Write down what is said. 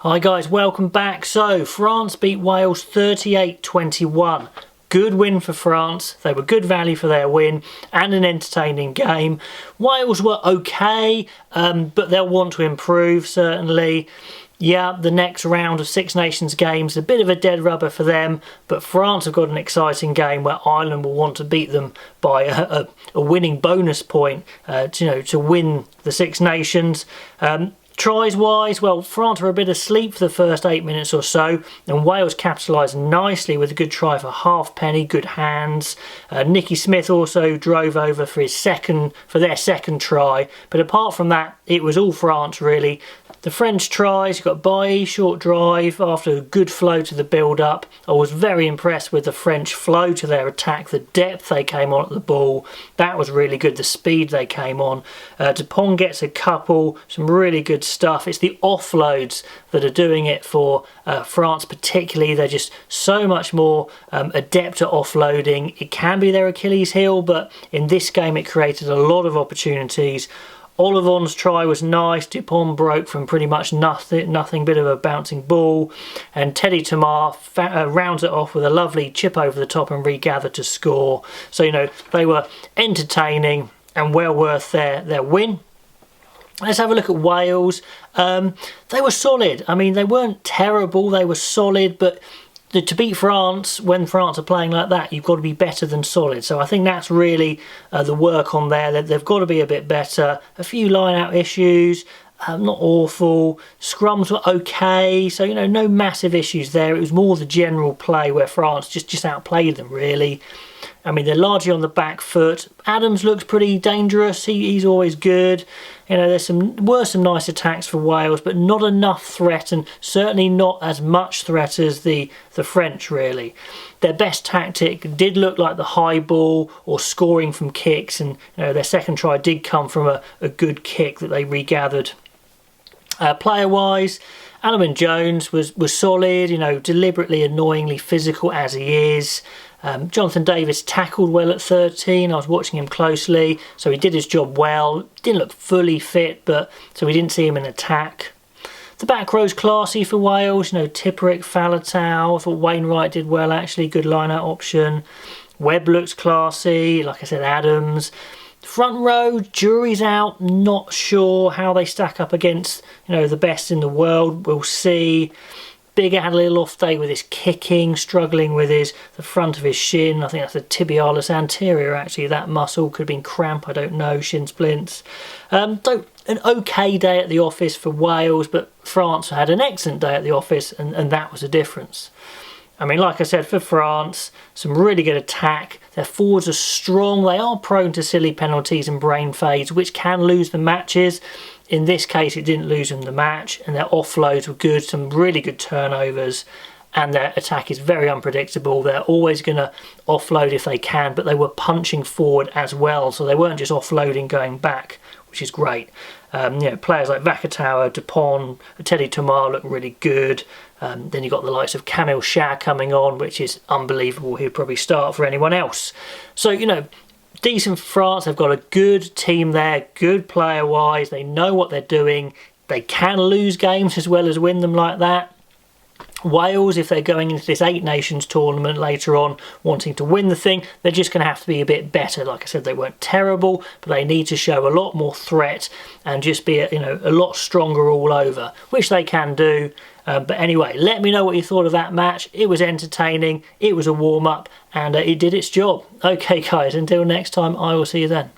Hi guys, welcome back. So, France beat Wales 38-21. Good win for France. They were good value for their win and an entertaining game. Wales were okay, but they'll want to improve, certainly. Yeah, the next round of Six Nations games, a bit of a dead rubber for them, but France have got an exciting game where Ireland will want to beat them by a winning bonus point to win the Six Nations. Tries wise, well, France were a bit asleep for the first 8 minutes or so, and Wales capitalised nicely with a good try for Halfpenny, good hands. Nicky Smith also drove over for their second try, but apart from that, it was all France really. The French tries, you got Bailly, short drive after a good flow to the build-up. I was very impressed with the French flow to their attack, the depth they came on at the ball. That was really good, the speed they came on. Dupont gets a couple, some really good stuff. It's the offloads that are doing it for France particularly. They're just so much more adept at offloading. It can be their Achilles heel, but in this game it created a lot of opportunities. Olivon's try was nice. Dupont broke from pretty much nothing, bit of a bouncing ball, and Teddy Tamar rounds it off with a lovely chip over the top and regather to score. So they were entertaining and well worth their win. Let's have a look at Wales. They were solid. I mean, they weren't terrible, they were solid, but to beat France, when France are playing like that, you've got to be better than solid. So I think that's really the work on there. They've got to be a bit better. A few line-out issues, not awful. Scrums were okay, so no massive issues there. It was more the general play where France just outplayed them, really. I mean, they're largely on the back foot. Adams looks pretty dangerous. He's always good. Were some nice attacks for Wales, but not enough threat, and certainly not as much threat as the French, really. Their best tactic did look like the high ball or scoring from kicks, and their second try did come from a good kick that they regathered. Player-wise, Alun Jones was solid, deliberately annoyingly physical as he is. Jonathan Davis tackled well at 13. I was watching him closely, so he did his job well. Didn't look fully fit, so we didn't see him in attack. The back row's classy for Wales. Tipperick, Faletau. I thought Wainwright did well actually. Good line-out option. Webb looks classy. Like I said, Adams. Front row, jury's out. Not sure how they stack up against the best in the world. We'll see. Bigger had a little off day with his kicking, struggling with the front of his shin. I think that's the tibialis anterior actually. That muscle could have been cramp, I don't know, shin splints. An okay day at the office for Wales, but France had an excellent day at the office, and that was a difference. I mean, like I said, for France, some really good attack. Their forwards are strong. They are prone to silly penalties and brain fades, which can lose them matches. In this case, it didn't lose them the match, and their offloads were good, some really good turnovers, and their attack is very unpredictable. They're always going to offload if they can, but they were punching forward as well, so they weren't just offloading going back, which is great. Players like Vakatawa, Dupont, Teddy Tamar look really good. Then you've got the likes of Kamil Shah coming on, which is unbelievable. He'll probably start for anyone else. So, decent for France. They've got a good team there, good player-wise. They know what they're doing. They can lose games as well as win them like that. Wales, if they're going into this Eight Nations tournament later on wanting to win the thing, they're just going to have to be a bit better. Like I said, they weren't terrible, but they need to show a lot more threat and just be a lot stronger all over, which they can do. But anyway, let me know what you thought of that match. It was entertaining, it was a warm-up, and it did its job. Okay guys, until next time, I will see you then.